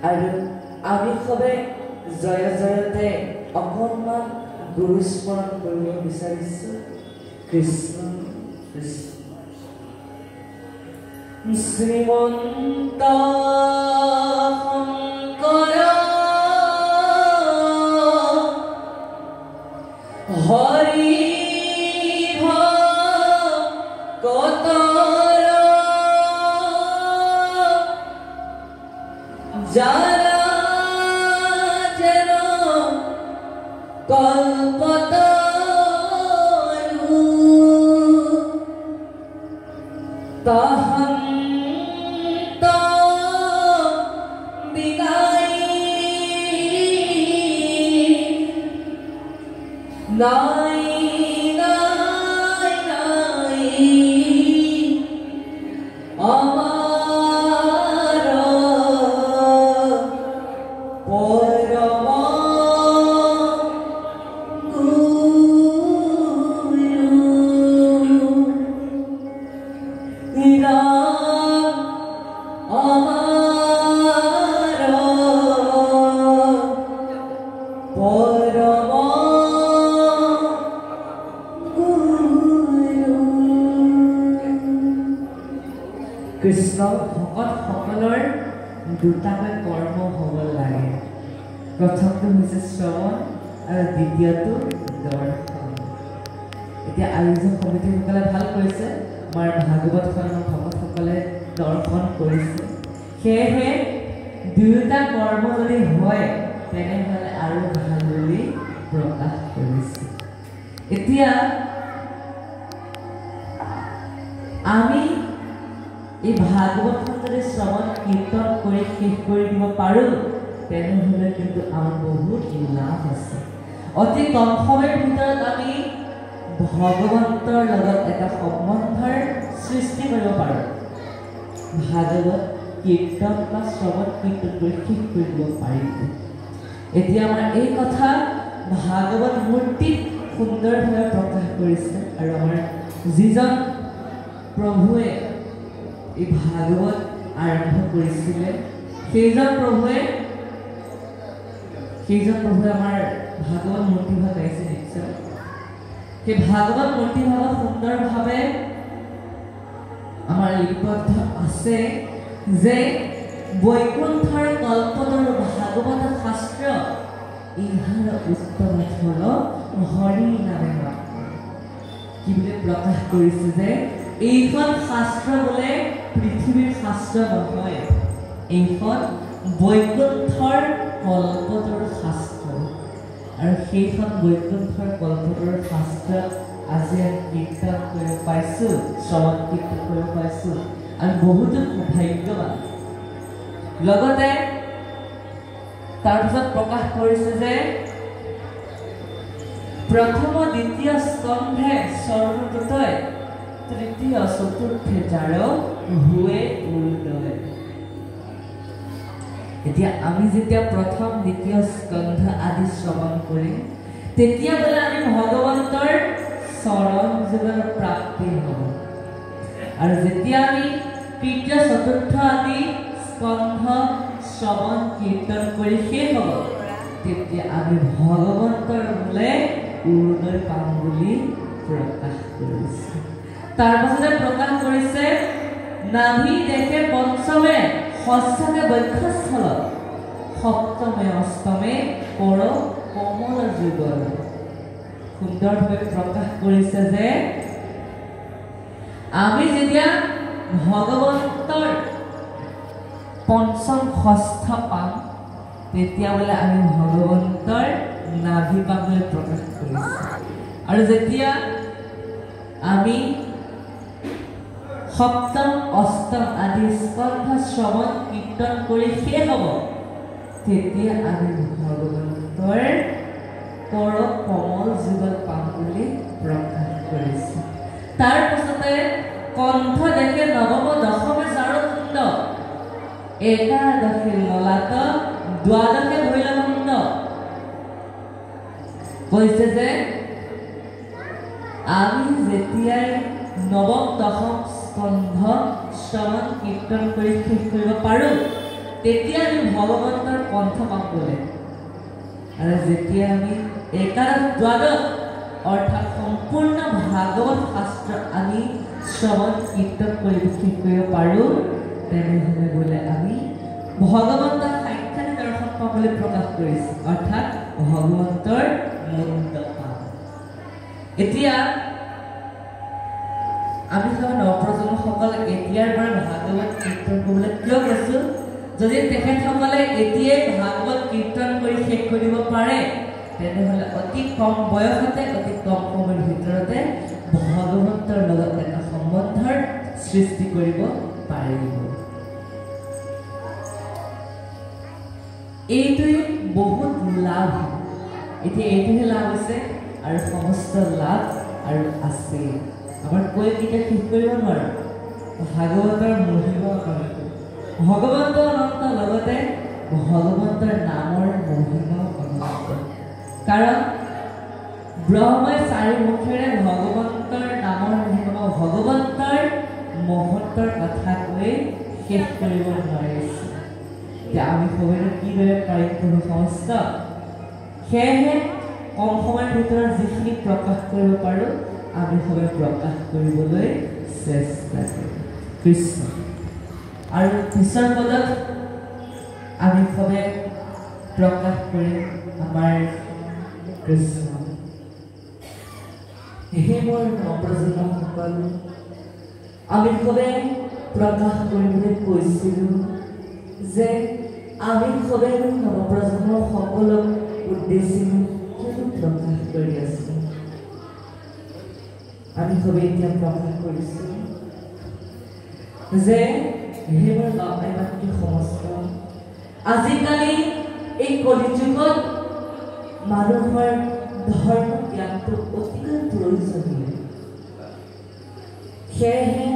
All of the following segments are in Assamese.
আৰু আমি সবে জয় জয়তে অকণমান গুৰু স্মৰণ কৰিব বিচাৰিছোঁ। কৃষ্ণ কৃষ্ণ শ্ৰীমন্ত শংকৰ হৰি ভকতৰ যাৰা যেন কল্পতৰু তহন্ত বিনাই নাই নাই নাই আমাৰ পৰম গুৰু ৰাম আমাৰ পৰম কৃষ্ণ ভকতসকলৰ দুটাকৈ কৰ্ম হ'ব লাগে। প্ৰথমটো হৈছে শ্ৰৱণ আৰু দ্বিতীয়টো দৰ্শন। এতিয়া আয়োজক সমিতিসকলে ভাল কৰিছে, আমাৰ ভাগৱতখনৰ ভকতসকলে দৰ্শন কৰিছে। সেয়েহে দুয়োটা কৰ্ম যদি হয় তেনেহ'লে আৰু ভাল বুলি প্ৰকাশ কৰিছে। এতিয়া আমি এই ভাগৱতখন যদি শ্ৰৱণ কীৰ্তন কৰি শেষ কৰি দিব পাৰোঁ তেনেহ'লে কিন্তু আমাৰ বহুত লাভ আছে। অতি কম সময়ৰ ভিতৰত আমি ভগৱন্তৰ লগত এটা সম্বন্ধৰ সৃষ্টি কৰিব পাৰোঁ। ভাগৱত কীৰ্তন বা শ্ৰৱণ কীৰ্তন কৰি শেষ কৰি দিব পাৰিম। এতিয়া আমাৰ এই কথা ভাগৱত মূৰ্তিত সুন্দৰভাৱে প্ৰকাশ কৰিছে আৰু আমাৰ যিজন প্ৰভুৱে এই ভাগৱত আৰম্ভ কৰিছিলে সেইজন প্ৰভুৱে আমাৰ ভাগৱত মূৰ্তিভাগ গাইছে নিশ্চয়। সেই ভাগৱত মূৰ্তিভাগত সুন্দৰভাৱে আমাৰ লিপিবদ্ধ আছে যে বৈকুণ্ঠৰ কল্পতৰু ভাগৱত শাস্ত্ৰ ইহাৰ উত্তম ফল হৰি নামে মাত্ৰ। কি বুলি প্ৰকাশ কৰিছে যে এইখন শাস্ত্ৰ বোলে পৃথিৱীৰ শাস্ত্ৰ নহয়, এইখন বৈকুণ্ঠৰ কল্পতৰু শাস্ত্ৰ। আৰু সেইখন বৈকুণ্ঠৰ কল্পতৰু শাস্ত্ৰত আজি আমি কীৰ্তন কৰিব পাইছোঁ, শ্ৰৱণ কীৰ্তন কৰিব পাইছোঁ আৰু বহুতো সৌভাগ্যৱান। লগতে তাৰপিছত প্ৰকাশ কৰিছে যে প্ৰথম দ্বিতীয় স্কন্ধে স্বৰ্ণদূতই তৃতীয় চতুৰ্থে যাৰ হুৱে উদয়। এতিয়া আমি যেতিয়া প্ৰথম দ্বিতীয় স্কন্ধ আদি শ্ৰৱণ কৰিম তেতিয়া বোলে আমি ভগৱন্তৰ চৰণ যুগল প্ৰাপ্তি হ'ব। আৰু যেতিয়া আমি তৃতীয় চতুৰ্থ আদি স্কন্ধ শ্ৰৱণ কীৰ্তন কৰি শেষ হ'ব তেতিয়া আমি ভগৱন্তৰ বোলে উদয় পাম বুলি প্ৰকাশ কৰিছে। তাৰ পাছতে প্ৰকাশ কৰিছে নাভি দেখে পঞ্চমে ষষ্ঠমে বক্ষস্থলত সপ্তমে অষ্টমে পৰ কমল যুগল। সুন্দৰভাৱে প্ৰকাশ কৰিছে যে আমি যেতিয়া ভগৱন্তৰ পঞ্চম ষষ্ঠ পাম তেতিয়া বোলে আমি ভগৱন্তৰ নাভি পাম বুলি প্ৰকাশ কৰিছে। আৰু যেতিয়া আমি সপ্তম অষ্টম আদি স্কন্ধ শ্ৰৱণ কীৰ্তন কৰি শেষ হ'ব তেতিয়া আমি ভগৱন্তৰ পৰ কমল যুগল পাম বুলি প্ৰকাশ কৰিছে। তাৰ পাছতে কণ্ঠ দেখে নৱম দশমে চাৰুকুণ্ড একাদশে ললাট দ্বাদশে ভৈৰৱকুণ্ড। কৈছে যে আমি যেতিয়াই নৱম দশম স্কন্ধ শ্ৰৱণ কীৰ্তন কৰি শেষ কৰিব পাৰোঁ তেতিয়া আমি ভগৱন্তৰ পন্থ পাম বোলে। আৰু যেতিয়া আমি একাদশ দ্বাদশ অৰ্থাৎ সম্পূৰ্ণ ভাগৱত শাস্ত্ৰ আমি শ্ৰৱণ কীৰ্তন কৰিব শেষ কৰিব পাৰোঁ, তেনেহ'লে বোলে আমি ভগৱন্তৰ সাক্ষাৎ দৰ্শন পাবলৈ প্ৰকাশ কৰিছোঁ, অৰ্থাৎ ভগৱন্তৰ মুক্ত পাম। এতিয়া আমি নৱপ্ৰজন্মসকল এতিয়াৰ পৰা ভাগৱত কীৰ্তন কৰিবলৈ কিয় কৈছোঁ? যদি তেখেতসকলে এতিয়াই ভাগৱত কীৰ্তন কৰি শেষ কৰিব পাৰে, তেনেহ'লে অতি কম বয়সতে, অতি কম সময়ৰ ভিতৰতে ভগৱন্তৰ লগত এটা সম্বন্ধৰ সৃষ্টি কৰিব পাৰিব। এইটোৱে বহুত লাভ। এতিয়া এইটোহে লাভ আছে আৰু সমস্ত লাভ আৰু আছে। আমাৰ কৈ কেতিয়া শেষ কৰিব নোৱাৰোঁ। ভাগৱতৰ মহিমা অনন্ত, ভগৱন্ত অনন্ত, লগতে ভগৱন্তৰ নামৰ মহিমাও অনন্ত। কাৰণ ব্ৰহ্মই চাৰি মুখেৰে ভগৱন্তৰ নামৰ মহিমা, ভগৱন্তৰ মহত্বৰ কথা কৈ শেষ কৰিব নোৱাৰিছে। এতিয়া আমি সবেই কিদৰে পাৰিম সমস্ত? সেয়েহে কম সময়ৰ ভিতৰত যিখিনি প্ৰকাশ কৰিব পাৰোঁ আমি সবে প্ৰকাশ কৰিবলৈ চেষ্টা কৰিম। কৃষ্ণ আৰু পিছৰ পদত আমি সবে প্ৰকাশ কৰিম আমাৰ কৃষ্ণ। হে মোৰ নৱপ্ৰজন্মসকল, আমি সবে প্ৰকাশ কৰিবলৈ কৈছিলোঁ যে আমি সবে নৱপ্ৰজন্মসকলক উদ্দেশ্যি কিয় প্ৰকাশ কৰি আছোঁ। আমি সবে এতিয়া প্ৰকাশ কৰিছোঁ যে হে মোৰ বাপমাতৃ সমস্ত, আজিকালি এই কলিযুগত মানুহৰ ধৰ্ম জ্ঞানটো অতিকৈ প্ৰয়োজনীয়। সেয়েহে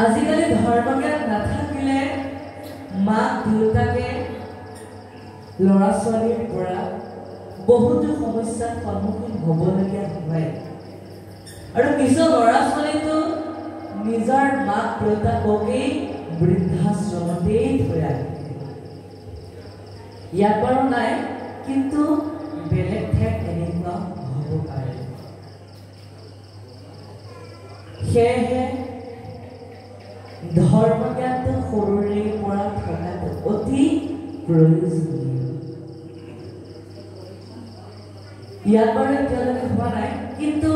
আজিকালি ধৰ্ম জ্ঞান নাথাকিলে মাক দেউতাকে ল'ৰা ছোৱালীৰ পৰা বহুতো সমস্যাৰ সন্মুখীন হ'বলগীয়া হয়। আৰু কিছু ল'ৰা ছোৱালীটো নিজৰ মাক দেউতাককেই বৃদ্ধাশ্ৰমতেই থৈ আহে। ইয়াত বাৰু নাই, কিন্তু বেলেগ ঠাইত এনেকুৱা হ'ব পাৰে। সেয়েহে ধৰ্ম জ্ঞানটো সৰুৰে পৰা থকাটো অতি প্ৰয়োজনীয়। ইয়াত বাৰু এতিয়ালৈকে হোৱা নাই, কিন্তু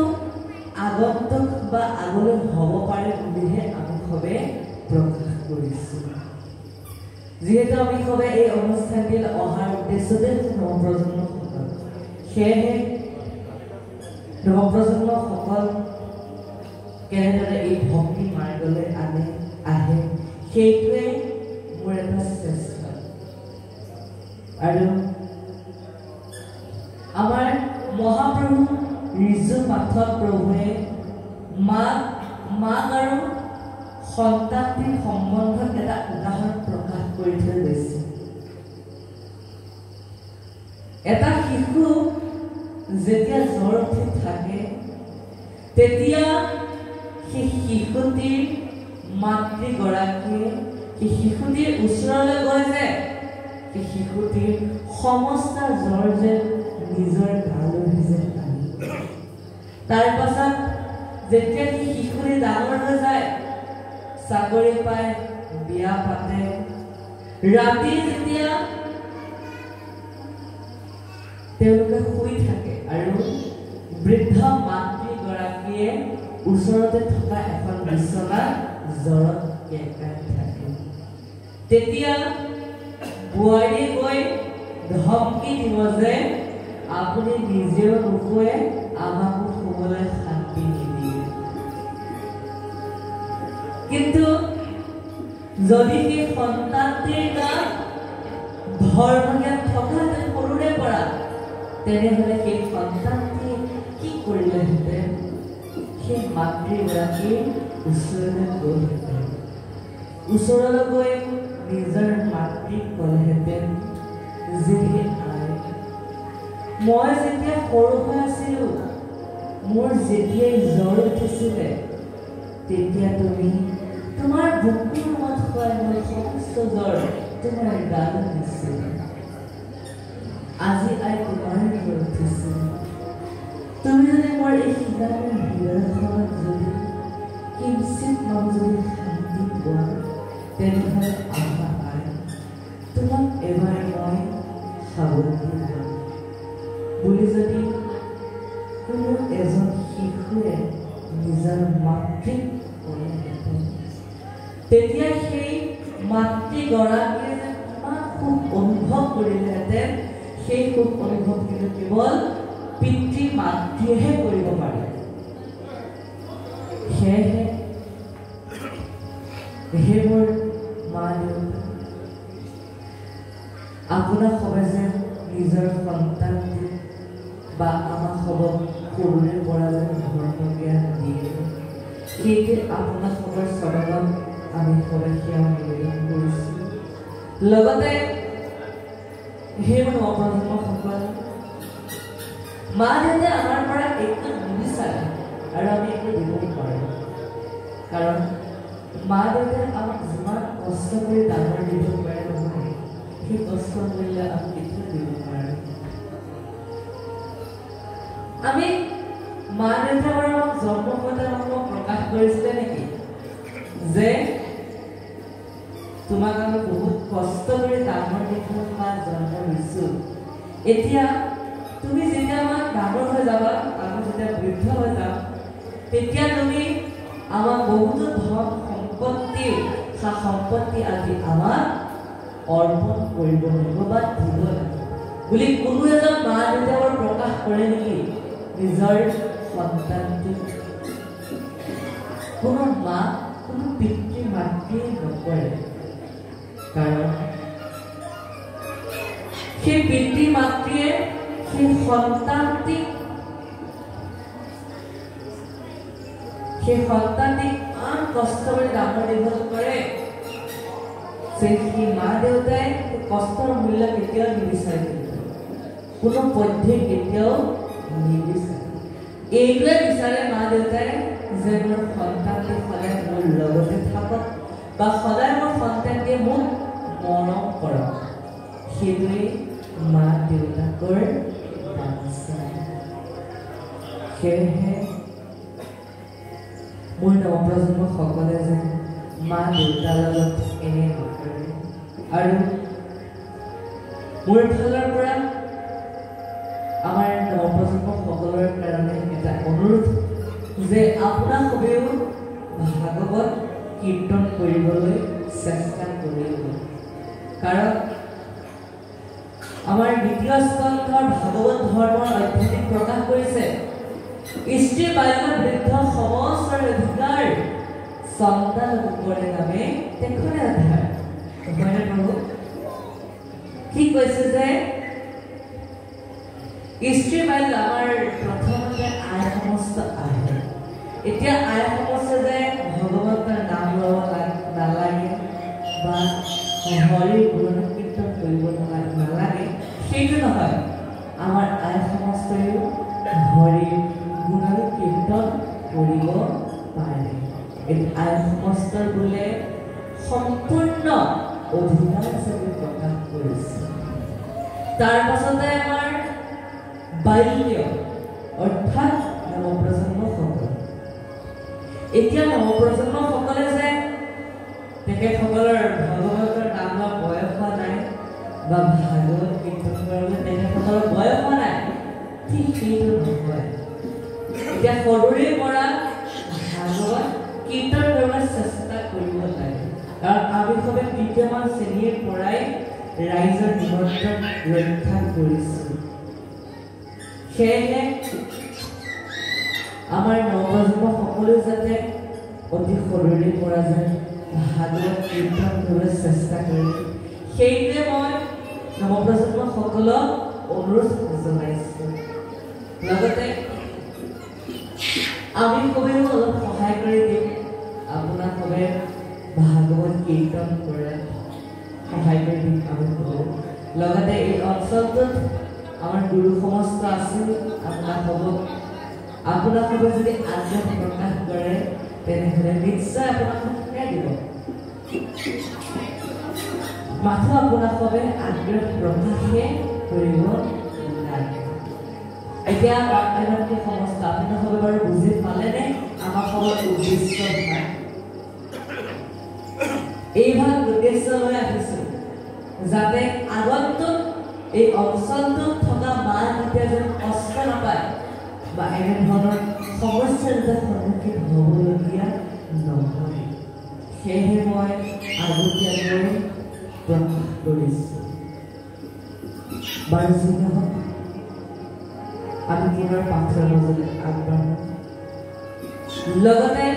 আগন্তুক বা আগলৈ হ'ব পাৰে বুলিহে আমি সবে প্ৰকাশ কৰিছোঁ। যিহেতু আমি সবে এই অনুষ্ঠানটিত অহাৰ উদ্দেশ্যতে নৱপ্ৰজন্মসকল, সেয়েহে নৱপ্ৰজন্মসকল কেনেদৰে এই ভক্তি মাৰ্গলৈ আহে সেইটোৱে মোৰ এটা চেষ্টা। আৰু আমাৰ মহাপ্ৰভু ঋজু পাঠক প্ৰভুৱে মাক আৰু সন্তানটিৰ সম্বন্ধত এটা উদাহৰণ প্ৰকাশ কৰি থৈ গৈছে। এটা শিশু যেতিয়া জ্বৰ উঠি থাকে, তেতিয়া সেই শিশুটিৰ মাতৃগৰাকীয়ে সেই শিশুটিৰ ওচৰলৈ গৈ যে সেই শিশুটিৰ সমস্ত জ্বৰ যেন নিজৰ গালৈ যেন টানি, তাৰ পাছত যেতিয়া সেই শিশুটি ডাঙৰ হৈ যায়, চাকৰি পায়, বিয়া পাতে, ৰাতি যেতিয়া তেওঁলোকে শুই থাকে আৰু বৃদ্ধ মাতৃগৰাকীয়ে ওচৰতে থকা এখন বিচনা জ্বৰত কেঁকাই থাকে, তেতিয়া বোৱাৰীয়ে গৈ ধমকি দিব যে আপুনি নিজেও নুশুৱে, আমাকো শুবলৈ শান্তি নিদিয়ে। কিন্তু যদি সেই সন্তানটিৰ গাত ধৰ্ম জ্ঞান থকাহেঁতেন সৰুৰে পৰা, তেনেহ'লে সেই সন্তানটিয়ে কি কৰিলেহেঁতেন? সেই মাতৃগৰাকীৰ ওচৰলৈ গ'লহেঁতেন, ওচৰলৈ গৈ নিজৰ মাতৃক ক'লেহেঁতেন যে আই, মই যেতিয়া সৰু হৈ আছিলোঁ, মোৰ যেতিয়াই জ্বৰ উঠিছিলে, তেতিয়া তুমি তোমাৰ বুকুৰ মত খুৱাই মই সমস্ত জ্বৰ তোমাৰ গালৈ দিছোঁ। আজি আই তোমাৰ ঘৰত উঠিছোঁ। তুমি যদি মোৰ এই শিলাৰ হৃদয়খনত যদি কিঞ্চিত মন যদি শান্তি পোৱা, তেনেহ'লে আহা আই, তোমাক এবাৰ মই সাৱটি পাম বুলি যদি কোনো এজন শিশুৱে নিজৰ মাতৃক ক'লেহেঁতেন, তেতিয়া সেই মাতৃগৰাকীয়ে যে কিমান সুখ অনুভৱ কৰিলেহেঁতেন, সেই সুখ অনুভৱ কিন্তু কেৱল পিতৃ মাতৃয়েহে কৰিব পাৰে। সেয়েহে মোৰ মা দেউতা, আপোনাক সবে যে নিজৰ সন্তানটি বা আমাক সবক সৰুৰে পৰা যে ধৰ্ম জ্ঞান দিয়ে, সেইটোৱে আপোনাক সবৰ চৰণত আমি সবে সেৱা নিবেদন কৰিছোঁ। লগতে মোৰ নৱপ্ৰজন্মসকল, মা দেউতাই আমাৰ পৰা একো নিবিচাৰে আৰু আমি একো দিব পাৰোঁ। কাৰণ মা দেউতাই আমাক যিমান কষ্ট কৰি ডাঙৰ দিব পাৰে নহয়, সেই কষ্ট কৰিলে আমি কেতিয়াও দিব পাৰোঁ। আমি মা দেউতাই বাৰু আমাক জন্ম হওঁতে আমাক প্ৰকাশ কৰিছিলে নেকি যে তোমাক আমি বহুত কষ্ট কৰি ডাঙৰ দীঘল বা জন্ম দিছোঁ, এতিয়া তুমি যেতিয়া আমাক ডাঙৰ হৈ যাবা, আমি যেতিয়া বৃদ্ধ হৈ যাম, তেতিয়া তুমি আমাক বহুতো ধন সম্পত্তি সা সম্পত্তি আদি আমাক অৰ্পণ কৰিব লাগিব বা দিব লাগিব বুলি কোনো এজন মা দেউতাই প্ৰকাশ কৰে নেকি নিজৰ সন্তানটোক? কোনো মা কোনো পিতৃ মাতৃয়ে নকৰে। কাৰণ সেই পিতৃ মাতৃয়ে সেই সন্তানটিক আন কষ্ট কৰি ডাঙৰ দীঘল কৰে যে সেই মা দেউতাই কষ্টৰ মূল্য কেতিয়াও নিবিচাৰে, কোনো পধ্যে কেতিয়াও নিবিচাৰে। এইটোৱে বিচাৰে মা দেউতাই যে মোৰ সন্তানটি সদায় মোৰ লগতে থাকক বা সদায় মোৰ সন্তানটিয়ে মোক মৰম কৰক। সেইটোৱে মা দেউতাকৰ বাঞ্ছা। সেয়েহে মোৰ নৱপ্ৰজন্মসকলে যে মা দেউতাৰ লগত এনে নকৰে। আৰু মোৰ ফালৰ পৰা আমাৰ নৱপ্ৰজন্মসকলৰ কাৰণে এটা অনুৰোধ যে আপোনাক সবেও ভাগৱত কীৰ্তন কৰিবলৈ চেষ্টা কৰিব। কাৰণ আমাৰ দ্বিতীয় স্কন্ধৰ ভাগৱত ধৰ্মৰ অধ্যায়ত প্ৰকাশ কৰিছে, স্ত্ৰী বাল্য বৃদ্ধ সমস্তৰ অধিকাৰ সন্তান উপৰে নামে তেখনে আধাৰ। হয়নে প্ৰভু? কি কৈছে যে স্ত্ৰী বাল্য আমাৰ প্ৰথমতে আই সমস্ত আহে। এতিয়া আই সমস্ত যে ভগৱন্তৰ নাম ল'ব নালাগে বা হৰিৰ গুণ কীৰ্তন কৰিব নালাগে, সেইটো নহয়। আমাৰ আই সমস্তইও হৰিৰ গুণ কীৰ্তন কৰিব পাৰে। এই আই সমস্তৰ বোলে সম্পূৰ্ণ অধিকাৰ হিচাপে প্ৰকাশ কৰিছে। তাৰ পাছতে আমাৰ বাল্য অৰ্থাৎ নৱপ্ৰজন্মসকল। এতিয়া নৱপ্ৰজন্মসকলে যে তেখেতসকলৰ ভগৱতৰ নাম লোৱা বয়স হোৱা নাই বা ভাগৱত কীৰ্তন কৰিবলৈ তেখেতসকলৰ বয়স হোৱা নাই, ঠিক সেইটো নহয়। এতিয়া সৰুৰে পৰা ভাগৱত কীৰ্তন কৰিবলৈ চেষ্টা কৰিব লাগে। কাৰণ আমি সবে বিদ্যমান শ্ৰেণীৰ পৰাই ৰাইজৰ নিমন্ত্ৰণ ৰক্ষা কৰিছোঁ। সেয়েহে আমাৰ নৱপ্ৰজন্মসকলেও যাতে অতি সৰুৰে পৰা যেন ভাগৱত কীৰ্তন কৰিবলৈ চেষ্টা কৰে, সেইটোৱে মই নৱপ্ৰজন্মসকলক অনুৰোধ জনাইছোঁ। লগতে আমি সবেও অলপ সহায় কৰি দিম, আপোনাক সবে ভাগৱত কীৰ্তন কৰাত সহায় কৰি দিম আমি সবেও। লগতে এই অঞ্চলটোত আমাৰ গুৰু সমস্ত আছে, আপোনাক সবে যদি আগ্ৰহ প্ৰকাশ কৰে তেনেহ'লে নিশ্চয় আপোনাক শিকাই দিব। মাথো আপোনাৰ বাবে আগ্ৰহ প্ৰকাশে কৰিব লাগে। এতিয়া বাক্যটি সমস্ত আপোনালোকে বাৰু বুজি পালেনে আমাৰ খবৰ উদ্দেশ্য ভাগ এই ভাগ উদ্দেশ্য লৈ আহিছোঁ যাতে আগন্তুক এই অঞ্চলটোত থকা মা দেউতাই যেন কষ্ট নাপায় বা এনেধৰণৰ সমস্যাৰ যাতে সন্মুখীন হ'বলগীয়া নহয়। সেয়েহে মই আগতীয়াকৈ প্ৰকাশ কৰিছোঁ। বাৰু যি নহওক আমি পুনৰ পাঠৰ মাজলৈ আগবাঢ়ো। লগতে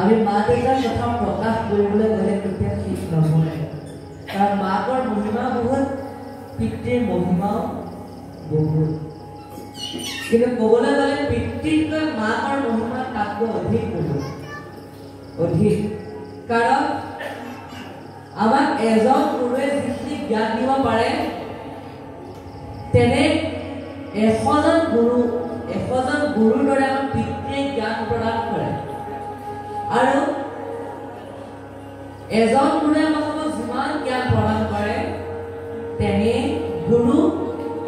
আমি মা দেউতাৰ কথা প্ৰকাশ কৰিবলৈ গ'লে কেতিয়া ঠিক নহয়, কাৰণ মাকৰ মহিমা বহুত, পিতৃৰ মহিমাও বহুত। কিন্তু ক'বলৈ গ'লে পিতৃতকৈ মাকৰ মহিমা তাতকৈ অধিক বহুত, অধিক। কাৰণ আমাক এজন গুৰুৱে যিখিনি জ্ঞান দিব পাৰে তেনে এশজন গুৰুৰ দৰে আমাক পিতৃয়ে জ্ঞান প্ৰদান কৰে। আৰু এজন গুৰুৱে আমাক যিমান জ্ঞান প্ৰদান কৰে তেনে গুৰু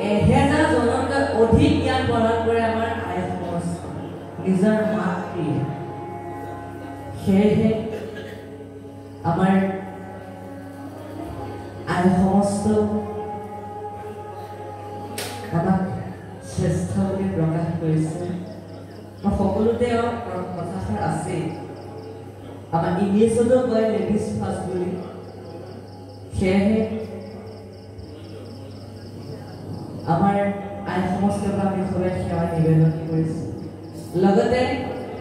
1000 জনতকৈ অধিক জ্ঞান প্ৰদান কৰে আমাৰ আই সমস্ত নিজৰ মাতৃয়ে। সেয়েহে আমাৰ আই সমস্ত আমাক শ্ৰেষ্ঠ বুলি প্ৰকাশ কৰিছে। সকলোতে কথাষাৰ আছে, আমাৰ ইংলিছতো কয় লেডিজ ফাৰ্ষ্ট বুলি। সেয়েহে আমাৰ আই সমস্তক আমি সদায় সেৱা নিবেদন কৰিছোঁ। লগতে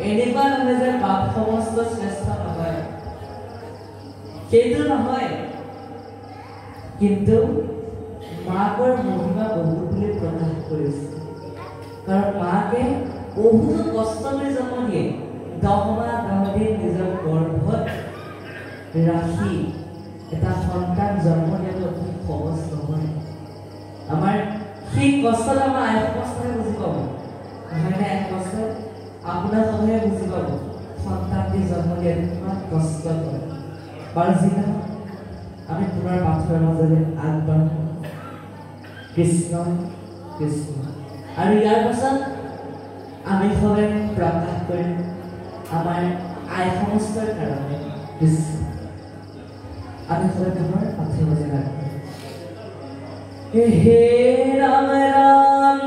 এনেকুৱা নহয় যে বাপ সমস্ত শ্ৰেষ্ঠ নহয়, সেইটো নহয়, কিন্তু মাকৰ মহিমা বহুত বুলি প্ৰকাশ কৰিছে। কাৰণ মাকে বহুতো কষ্ট কৰি জন্ম দিয়ে, 10 মাহ 10 দিন নিজৰ গৰ্ভত ৰাখি এটা সন্তান জন্ম দিয়াটো অতি সহজ নহয়। আমাৰ সেই কষ্টত আমাৰ আই সমস্তই বুজি পাব, হয়নে? আই কষ্ট আপোনাৰ সদায় বুজি পাব, সন্তানটি জন্ম দিয়াটো কিমান কষ্ট কৰে। বাৰু যি নহওক আমি পুনৰ পাঠৰ মাজলৈ আগবাঢ়ো। কৃষ্ণ কৃষ্ণ। আৰু ইয়াৰ পাছত আমি সদায় প্ৰকাশ কৰিম আমাৰ আই সমস্তৰ কাৰণে কৃষ্ণ। আমি সদায় পুনৰ পাঠৰ মাজলৈ আগবাঢ়ো। হে ৰাম ৰাম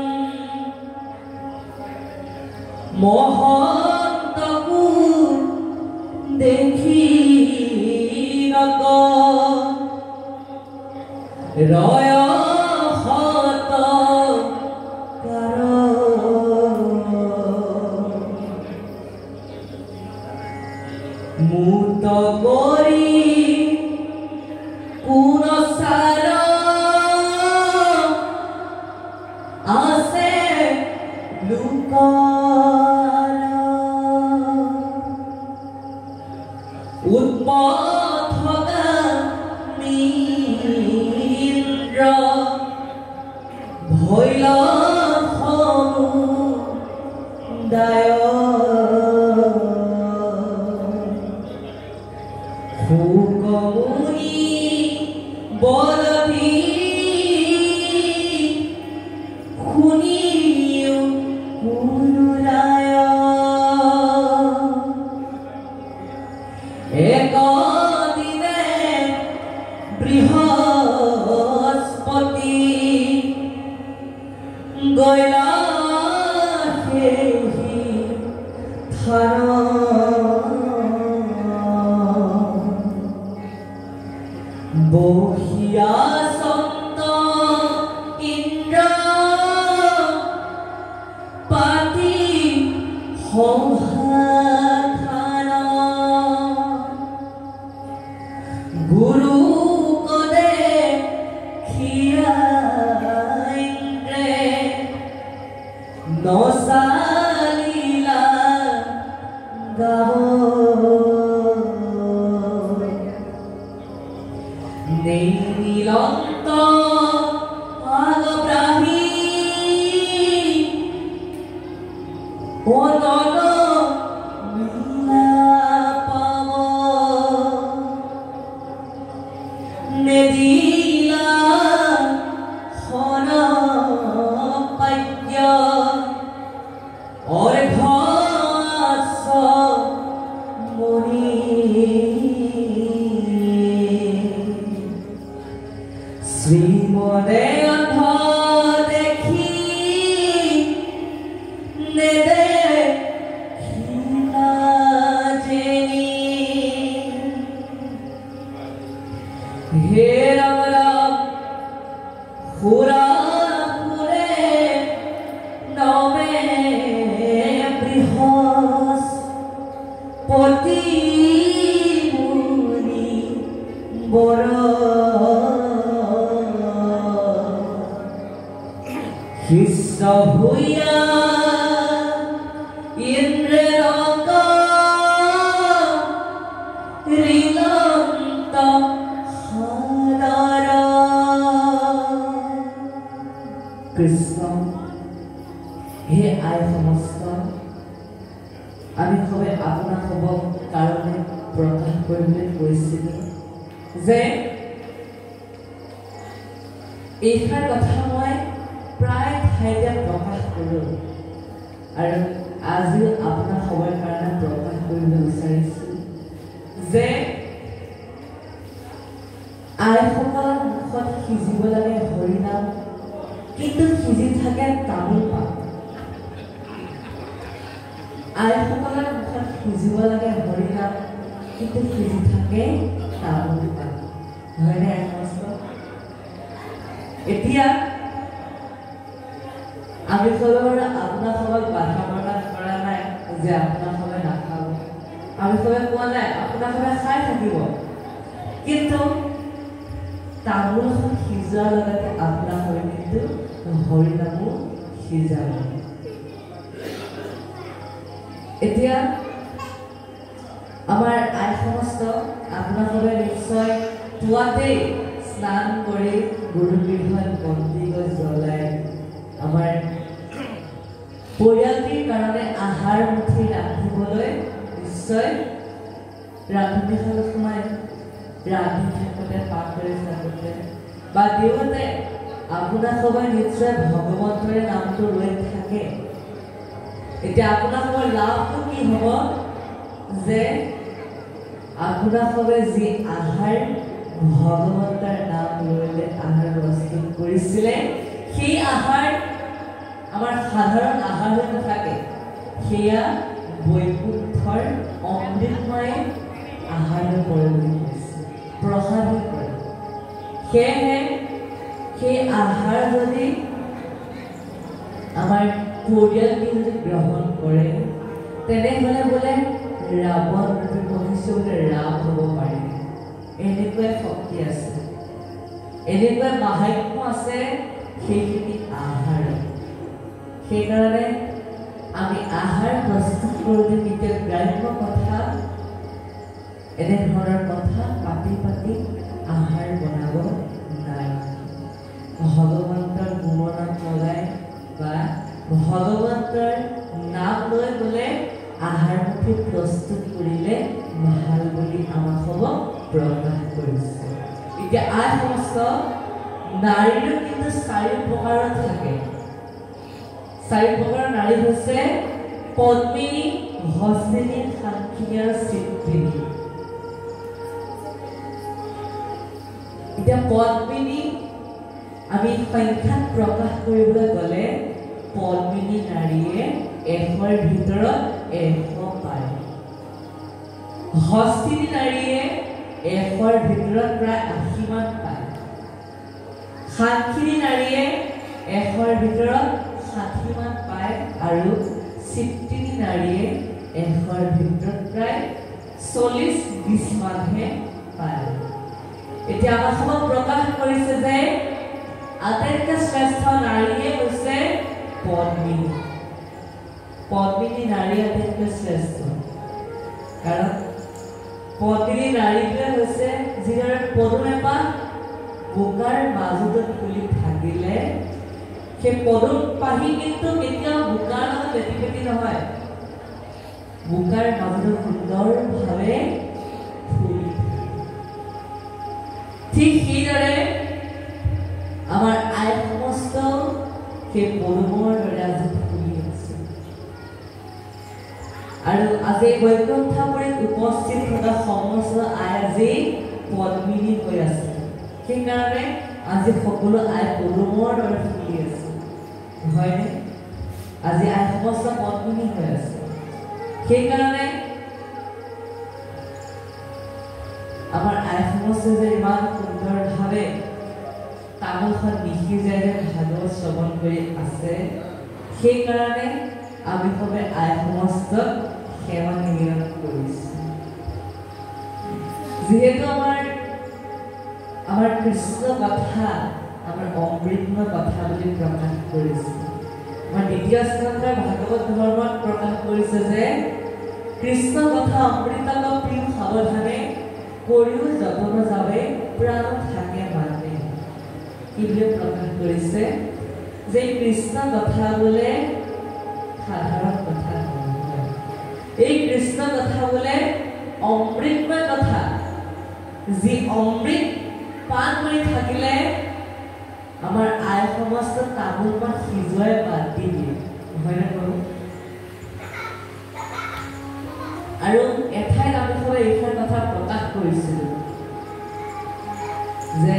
মহন্তকু দেখি নক ৰয় হত কাৰ মুত কৰি কোন সাৰ আছে লোকৰ উৎপথগা নীন্দ্ৰ ভৈল সমুদায় শোকমুনি বলধি শুনিও পুনৰায় একদিনে বৃহস্পতি গলা সেই থান বহিয়া সন্ত ইন্দ্ৰ পাতি সংহাথান গুৰু কদে খিয়া ইন্দ্ৰে নচালিলা গাব নীলন্ত আগব্ৰাহী অনল নীলা পাব নেদিলা হনা পাদ্য অৰ্ঘাস মণি শ্ৰীমদে অন্ধ দেখি নেদেখিলা যেনি হে ৰাম ৰাম সুৰা সুৰে নমে বৃহস্পতি মুনি বৰ কৃষ্ণ ভূয়া ইন্দ্ৰ ৰঙ্গ ঋলন্ত হাদাৰ কৃষ্ণ হে আই সমস্ত আমি সবে আপোনাক হ'ব কাৰণে প্ৰকাশ কৰিবলৈ কৈছিলোঁ যে এইষাৰ কথা মই প্ৰায় ঠাইতে প্ৰকাশ কৰোঁ আৰু আজিও আপোনাৰ সবৰ কাৰণে প্ৰকাশ কৰিবলৈ বিচাৰিছোঁ যে আইসকলৰ মুখত সিজিব লাগে হৰিনাম কিন্তু সিজি থাকে তামোল পাণ আইসকলৰ মুখত সিজিব লাগে হৰিনাম কিন্তু সিজি থাকে তামোল পাণ হয়নে আই সমস্ত এতিয়া আমি সবে আপোনাৰ সবক বাধা প্ৰদান কৰা নাই যে আপোনাৰ সবে নাখাব আমি সবে কোৱা নাই আপোনাৰ সবে খাই থাকিব কিন্তু তামোলখন সিজোৱাৰ লগতে আপোনাৰ সবে কিন্তু হৰিনামো সিজাব এতিয়া আমাৰ আই সমস্ত আপোনাৰ সবে নিশ্চয় পুৱাতেই স্নান কৰি গুৰু পীঠত বন্তি গছ জ্বলাই আমাৰ পৰিয়ালটিৰ কাৰণে আহাৰ মুঠি ৰান্ধিবলৈ নিশ্চয় ৰান্ধনীশালত সোমাই ৰান্ধি থাকোঁতে পাঠ কৰি থাকোঁতে বা দিওঁতে আপোনাৰ সবে নিশ্চয় ভগৱন্তৰে নামটো লৈ থাকে এতিয়া আপোনাৰ সবৰ লাভটো কি হ'ব যে আপোনাৰ সবে যি আহাৰ ভগৱন্তৰ নাম লৈ আহাৰ প্ৰস্তুত কৰিছিলে সেই আহাৰ আমাৰ সাধাৰণ আহাৰ হৈ নাথাকে সেয়া বৈকুণ্ঠৰ অমৃতময় আহাৰ হৈ পৰে বুলি কৈছে প্ৰসাদ হৈ পৰে সেয়েহে সেই আহাৰ যদি আমাৰ পৰিয়ালটি যদি গ্ৰহণ কৰে তেনেহ'লে বোলে ৰাৱণ মনুষ্য বোলে ৰাম হ'ব পাৰে এনেকুৱা শক্তি আছে এনেকুৱা মাহাত্ম্য আছে সেইখিনি আহাৰ সেইকাৰণে আমি আহাৰ প্ৰস্তুত কৰোঁতে কেতিয়াও গ্ৰাম্য কথা এনেধৰণৰ কথা পাতি পাতি আহাৰ বনাব নাই ভগৱন্তৰ গুণনাম লগাই বা ভগৱন্তৰ নাম লৈ বোলে আহাৰ মুঠি প্ৰস্তুত কৰিলে ভাল বুলি আমাক হ'ব প্ৰকাশ কৰিছে এতিয়া আই সমস্ত নাৰীৰো কিন্তু 4 প্ৰকাৰৰ থাকে 4 প্ৰকাৰৰ নাৰী হৈছে পদ্মিনী হস্তিনী সাক্ষিনী আৰু চিত্ৰিনী এতিয়া পদ্মিনী আমি সংখ্যাত প্ৰকাশ কৰিবলৈ গ'লে পদ্মিনী নাৰীয়ে 100ৰ ভিতৰত 100 পায় হস্তিনী নাৰীয়ে 100ৰ ভিতৰত প্ৰায় 80 মান পায় সাক্ষিনী নাৰীয়ে 100ৰ ভিতৰত 60 মান পায় আৰু চিত্ৰিনী নাৰীয়ে 100ৰ ভিতৰত প্ৰায় 40-20 মানহে পায় এতিয়া আমাৰ সমাজ প্ৰকাশ কৰিছে যে আটাইতকৈ শ্ৰেষ্ঠ নাৰীয়ে হৈছে পদ্মিনী পদ্মিনী নাৰী আটাইতকৈ শ্ৰেষ্ঠ কাৰণ পদ্মিনী নাৰীটোৱে হৈছে যিদৰে পদুম এপাহ বোকাৰ মাজতে ফুলি থাকিলে সেই পদুম পাহি কিন্তু কেতিয়াও বোকাৰ লগত লেটি পেটি নহয় বোকাৰ মাজতে সুন্দৰভাৱে ফুলি ঠিক সেইদৰে আমাৰ আই সমস্ত সেই পদুমৰ দৰে আজি ফুলি আছে আৰু আজি বৈকুণ্ঠপুৰীত উপস্থিত থকা সমস্ত আই আজি পদ্মিনী হৈ আছে সেইকাৰণে আজি সকলো আই পদুমৰ দৰে ফুলি আছে হয়নে আজি আই সমস্ত পদ্মিনী হৈ আছে সেইকাৰণে আমাৰ আই সমস্ত যে ইমান সুন্দৰভাৱে তামোলখন নিসিজাই ভাগৱত শ্ৰৱণ কৰি আছে সেইকাৰণে আমি সবে আই সমস্তক সেৱা নিবেদন কৰিছোঁ যিহেতু আমাৰ কৃষ্ণ কথা আমাৰ অমৃতময় কথা বুলি প্ৰকাশ কৰিছে আমাৰ দ্বিতীয় স্কন্ধৰ ভাগৱত ধৰ্মত প্ৰকাশ কৰিছে যে কৃষ্ণ কথা অমৃতক প্ৰিয় সাৱধানে কৰিও যতন যাবে প্ৰাণ থাকে মানে কি বুলি প্ৰকাশ কৰিছে যে কৃষ্ণ কথা বোলে সাধাৰণ কথা নহয় এই কৃষ্ণ কথা বোলে অমৃতময় কথা যি অমৃত পান কৰি থাকিলে আমাৰ আই সমস্ত তামোল পান সিজুৱাই বাদ দি দিয়ে হয়নে বাৰু আৰু এঠাইত আমি সবে এইষাৰ কথা প্ৰকাশ কৰিছিলোঁ যে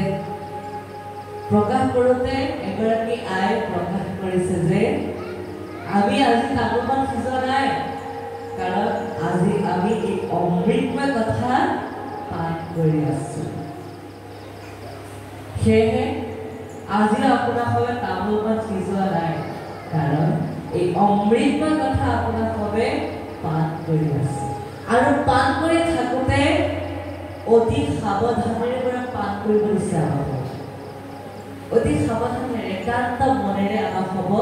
প্ৰকাশ কৰোঁতে এগৰাকী আই প্ৰকাশ কৰিছে যে আমি আজি তামোল পান সিজোৱা নাই কাৰণ আজি আমি এই অমৃতময় কথা পাঠ কৰি আছো সেয়েহে আজি আপোনাৰ সবে তামোল পান সিজোৱা নাই কাৰণ এই অমৃতময় কথা আপোনাৰ সবে পাঠ কৰি আছে আৰু পাঠ কৰি থাকোঁতে অতি সাৱধানেৰে পৰা পাঠ কৰিব দিছে আমাক অতি সাৱধানেৰে একান্ত মনেৰে আমাক হ'ব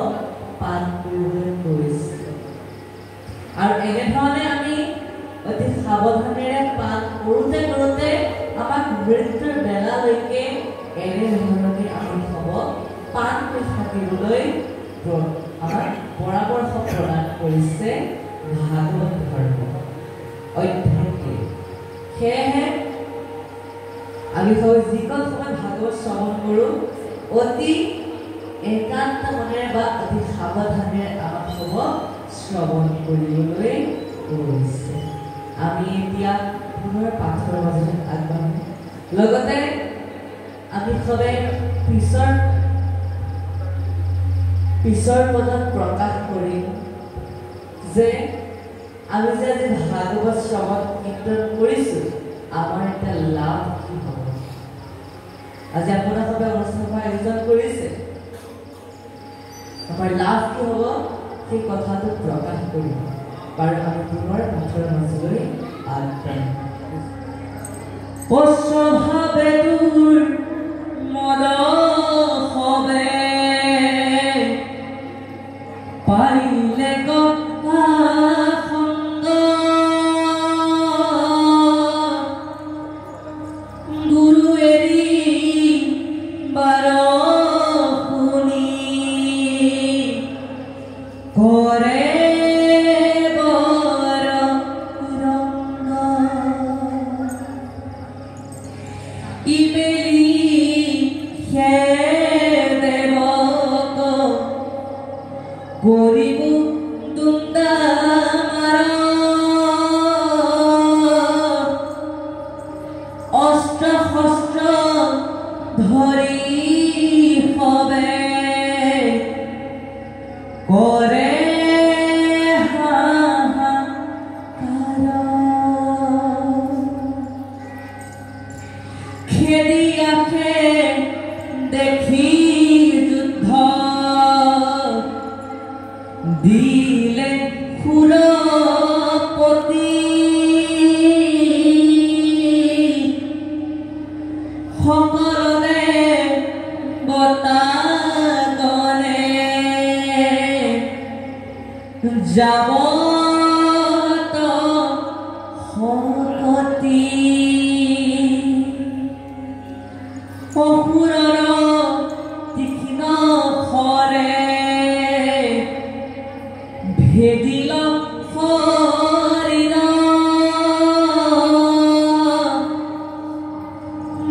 পাঠ কৰিবলৈ কৈছে আৰু এনেধৰণে আমি অতি সাৱধানেৰে পাঠ কৰোঁতে কৰোঁতে আমাক মৃত্যুৰ বেলালৈকে এনেধৰণে আমি হ'ব পাঠ কৰি থাকিবলৈ আমাক পৰামৰ্শ প্ৰদান কৰিছে ভাগৱত ধৰ্ম অধ্যয়নকে সেয়েহে আমি সবে যিকণ সময় ভাগৱত শ্ৰৱণ কৰোঁ অতি একান্ত মনেৰে বা অতি সাৱধানেৰে আমাক হ'ব শ্ৰৱণ কৰিবলৈ কৈছে আমি এতিয়া পুনৰ পাঠৰ মাজত আগবাঢ়িম লগতে আমি সবে পিছৰ পদত প্ৰকাশ কৰিম যে আমি যে আজি ভাগৱত শ্ৰৱণ কীৰ্তন কৰিছোঁ আমাৰ এটা লাভ কি হ'ব আজি আপোনাৰ সবে অনুষ্ঠান আয়োজন কৰিছে আমাৰ লাভ কি হ'ব সেই কথাটো প্ৰকাশ কৰিম বাৰু আমি পুনৰ পাঠৰ মাজলৈ আগবাঢ়িম অস্বভাৱে তোৰ মদ হবে পাৰিলে গুৰু এৰি বাৰ শুনি কৰে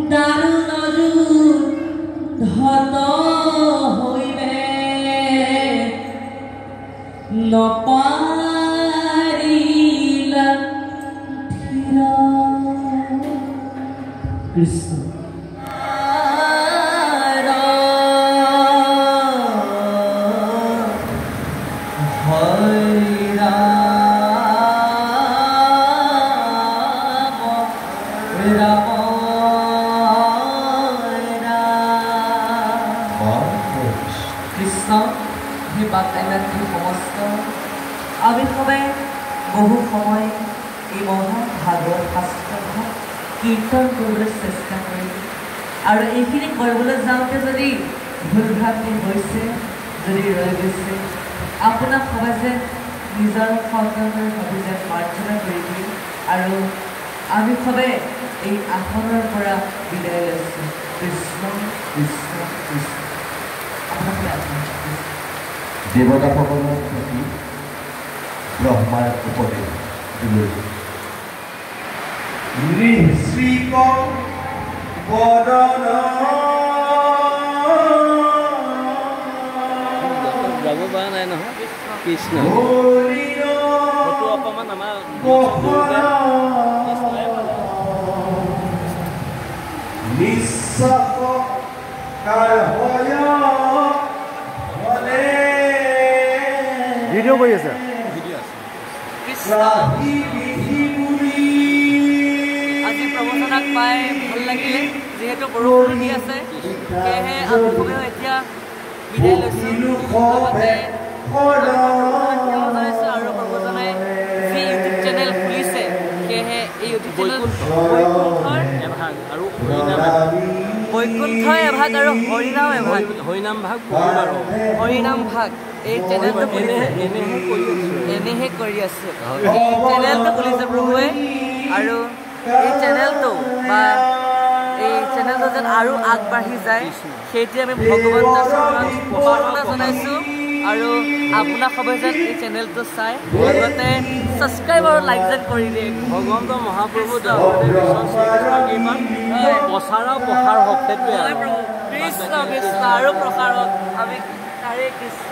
দাৰুণ ধত হইবে নপাৰিলা ধীৰ কৃষ্ণ আমি সবাই বহু সময় এই মহা ভাগৱত শাস্ত্ৰভাগ কীৰ্তন কৰিবলৈ চেষ্টা কৰিলোঁ আৰু এইখিনি কৰিবলৈ যাওঁতে যদি ভুল ভ্ৰান্তি হৈছে যদি ৰৈ গৈছে আপোনাক সবাই যে নিজৰ সন্তানৰ ভাবি যে প্ৰাৰ্থনা কৰি দিম আৰু আমি সবাই এই আসনৰ পৰা বিদায় লৈছোঁ কৃষ্ণ কৃষ্ণ কৃষ্ণ আপোনাক দেৱতাসকলৰ প্ৰতি ব্ৰহ্মাৰ উপদেশ যাব পৰা নাই নহয় কৃষ্ণ ফটো অকণমান আমাৰ ভিডিঅ' কৰি আছে আজি প্ৰৱচনাক পাই ভাল লাগিলে যিহেতু বৰষুণ দি আছে সেয়েহে আমি সবেও এতিয়া বিদায় লৈছোঁ লগতে জনাইছোঁ আৰু প্ৰৱচনাই যি ইউটিউব চেনেল খুলিছে সেয়েহে এই ইউটিউব চেনেল বৈকুণ্ঠ এভাগ আৰু হৰিনাম এভাগ হৰিনাম ভাগ এই চেনেলটো এনেহে কৰি আছে এই চেনেলটো খুলিছে প্ৰভুৱে আৰু এই চেনেলটো বা এই চেনেলটো যেন আৰু আগবাঢ়ি যায় সেইটোৱে আমি ভগৱন্তৰ চৰণত প্ৰাৰ্থনা জনাইছোঁ আৰু আপোনাক সবে যেন এই চেনেলটো চাই লগতে ছাবস্ক্ৰাইব আৰু লাইক যেন কৰি দিয়ে ভগৱন্ত মহাপ্ৰভু প্ৰচাৰ প্ৰসাৰ হওক সেইটোৱে কৃষ্ণ কৃষ্ণ আৰু প্ৰসাৰ হওক আমি তাৰে কৃষ্ণ